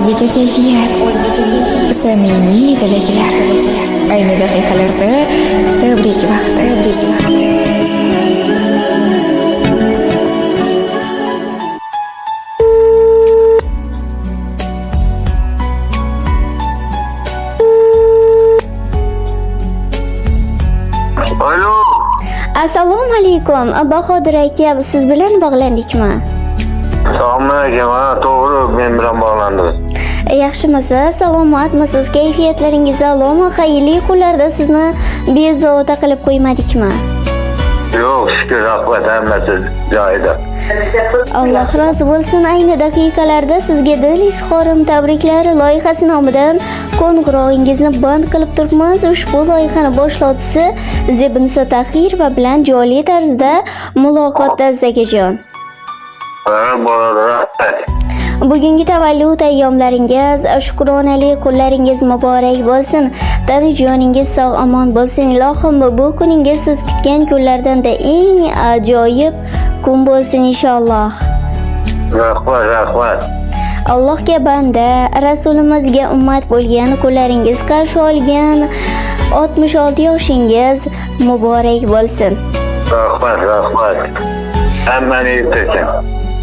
o'zgacha kayfiyat, samimiy tilaklar. Ayni daqiqalarda tabrik vaqti. Alo. Assalomu alaykum. Bahodir aka, siz bilan bog'landikmi? Assalomu alaykum. Ha, to'g'ri, men bilan bog'landim. Yaxshimisiz? Salomatmisiz? Kayfiyatlaringiz a'lomi? Xayrli kunlarda sizni bezovta qilib qo'ymadikmi? Yo'q, shukr, rahmat, hammasi joyida. Alloh rozi bo'lsin. Ayni daqiqalarda sizga dil izhorim tabriklari loyihasi nomidan qo'ng'irog'ingizni band qilib turibmiz. Ushbu loyihani boshlovchisi Zebinsa Tahirova bilan jonli tarzda muloqotda Zakajon. Bugungi tavallud ayyomlaringiz, shukronali kunlaringiz muborak bo'lsin. Tanijoningiz sog'-omon bo'lsin. Ilohim bu kuningiz siz kutgan kunlardan-da eng ajoyib kun bo'lsin inshaalloh. Rahmat. Allohga banda, Rasulimizga ummat bo'lgan kunlaringiz qarshi olgan 66 yoshingiz muborak bo'lsin. Rahmat. Hammani yetsin.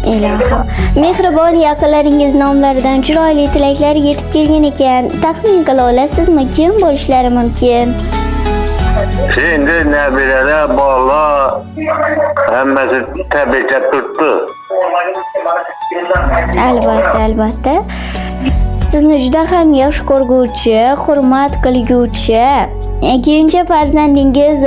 Ilohim. Mehribon yaqinlaringiz nomlaridan chiroyli tilaklar yetib kelgan ekan. Taxmin qila olasizmi, kim bo'lishlari mumkin? Endi nabiralar, bolalar hammasi tabriklab turibdi. Albatta. Sizni juda ham yosh ko'rguvchi, hurmat qilguvchi keyincha farzandingiz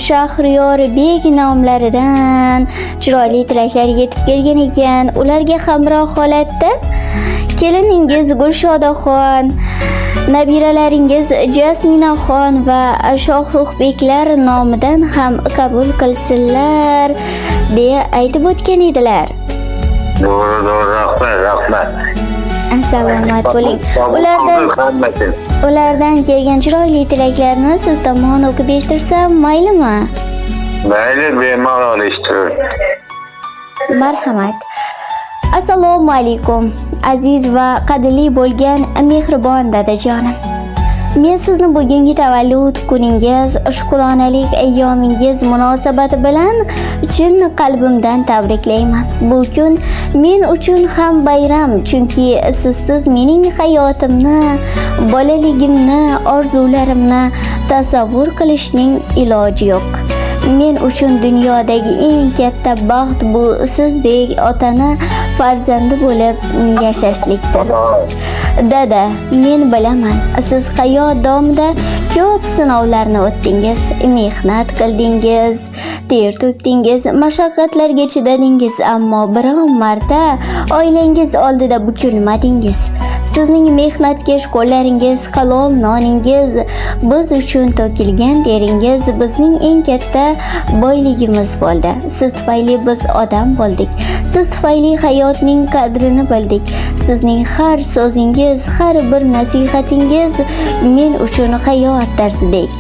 Shahriyarbek nomlaridan chiroyli tilaklar yetib kelgan ekan. Ularga hamroh holatda keliningiz Gulshodaxon, nabiralaringiz Jasminaxon va Shohruxbeklar nomidan ham qabul qilsinlar deya aytib o'tgan edilar. To'g'ri, rahmat. Salomat bo'ling. Ulardan kelgan chiroyli tilaklarni siz tomon o'qib eshitirsam maylimi? Mayli, bemalol eshittir. Marhamat. Assalomu alaykum. Aziz va qadrli bo'lgan mehribon dadajonim. Men sizni bugungi tavallud kuningiz, shukronalik ayyomingiz munosabati bilan chin qalbimdan tabriklayman. Bu kun men uchun ham bayram, chunki sizsiz mening hayotimni, bolaligimni, orzularimni tasavvur qilishning iloji yo'q. Men uchun dunyodagi eng katta baxt bu sizdek otani farzandi bo'lib yashashlikdir. Dada, men bilaman, siz hayot davomida ko'p sinovlarni o'tdingiz, mehnat qildingiz, ter to'kdingiz, mashaqqatlarga chidadingiz, ammo biron marta oilangiz oldida bukilmadingiz. Sizning mehnatkash qo'llaringiz, halol noningiz, biz uchun to'kilgan teringiz bizning eng katta boyligimiz bo'ldi. Siz tufayli biz odam bo'ldik. Siz tufayli hayotning qadrini bildik. Sizning har so'zingiz, har bir nasihatingiz men uchun hayot darsidek.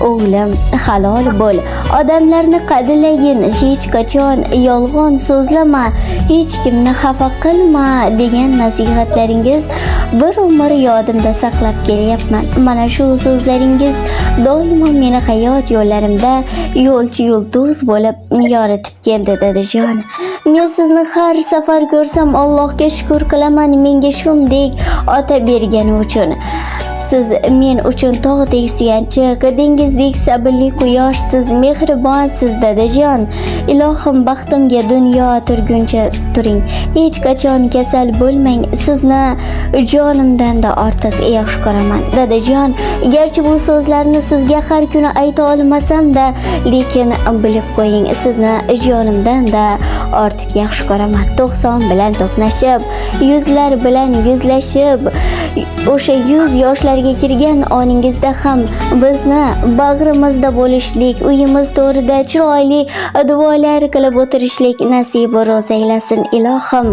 O'g'lim, halol bo'l, odamlarni qadrlagin, hech qachon yolg'on so'zlama, hech kimni xafa qilma degan nasihatlaringiz bir umr yodimda saqlab kelyapman. Mana shu so'zlaringiz doimo meni hayot yo'llarimda yo'lchi yulduz bo'lib yoritib keldi dadajon. Men sizni har safar ko'rsam Allohga shukr qilaman, menga shunday ota bergani uchun. Siz men uchun tog'dek suyanchiq, dengizdek sabrli quyoshsiz, mehribonsiz dadajon. Ilohim baxtimga dunyo turguncha turing. Hech qachon kasal bo'lmang. Sizni jonimdan-da ortiq yaxshi ko'raman. Dadajon, garchi bu so'zlarni sizga har kuni ayta olmasam-da, lekin bilib qo'ying, sizni jonimdan-da ortiq yaxshi ko'raman. 90 bilan to'qnashib, yuzlar bilan yuzlashib, o'sha 100 yoshlarga kirgan oningizda ham bizni bag'rimizda bo'lishlik, uyimiz to'rida chiroyli duolar qilib o'tirishlik nasib ro'z aylasin ilohim.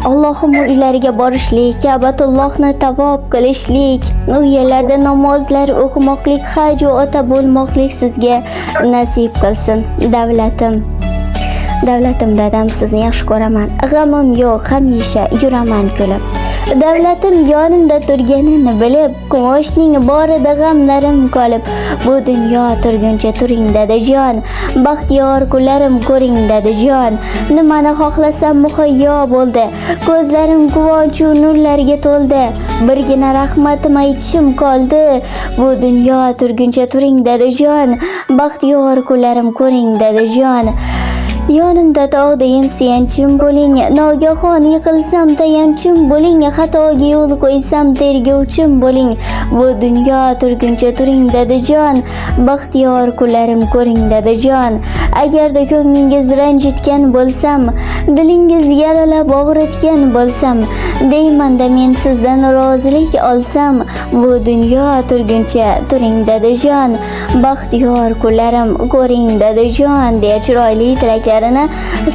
Allohim uylariga borishlik, Ka'batullohni tavob qilishlik, u yerlarda namozlar o'qimoqlik, haj va ota bo'lmoqlik sizga nasib qilsin davlatim. Davlatim dadam, sizni yaxshi ko'raman. G'amim yo'q, hamisha yuraman kulib. Davlatim yonimda turganini bilib, quvoshning borida g'amlarim qolib, bu dunyo turguncha turing dadajon, baxtiyor kunlarim ko'ring dadajon. Nimani xohlasam muhayyo bo'ldi, ko'zlarim quvonch va nurlarga to'ldi. Birgina rahmatim aytishim qoldi, bu dunyo turguncha turing dadajon, baxtiyor kunlarim ko'ring dadajon. Yonimda tog'dayin suyanchim bo'ling, nogahon yiqilsam tayanchim bo'ling, xatoga yo'l qo'ysam tergovchim bo'ling. Bu dunyo turguncha turing dadajon, baxtiyor kunlarim ko'ring dadajon. Agarda ko'nglingiz ranjitgan bo'lsam, dilingiz yaralab og'ritgan bo'lsam, deymanda men sizdan rozilik olsam, bu dunyo turguncha turing dadajon, baxtiyor kunlarim ko'ring dadajon deya chiroyli tilaklar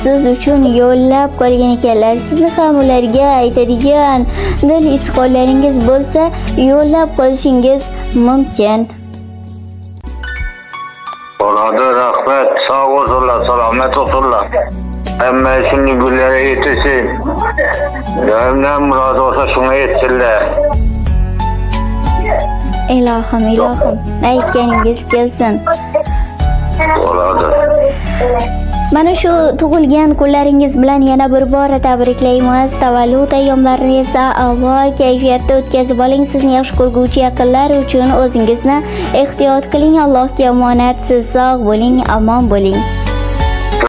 siz uchun yo'llab qolgan ekanlar. Sizni ham ularga aytadigan dil izhorlaringiz bo'lsa, yo'llab qolishingiz mumkin. Bo'ladi, rahmat. Sog' bo'lsinlar, salomat bo'lsinlar. Hamma shunga gullari yetsin. Doimdan murod bo'lsa shunga yetsinlar. Ilohim, aytganingiz kelsin. Bo'ladi. Mana shu tug'ilgan kunlaringiz bilan yana bir bora tabriklaymiz. Tavallud ayyomlarini esa a'lo kayfiyatda o'tkazib oling. Sizni yaxshi ko'rguvchi yaqinlar uchun o'zingizni ehtiyot qiling. Allohga omonat. Siz sog' bo'ling, omon bo'ling.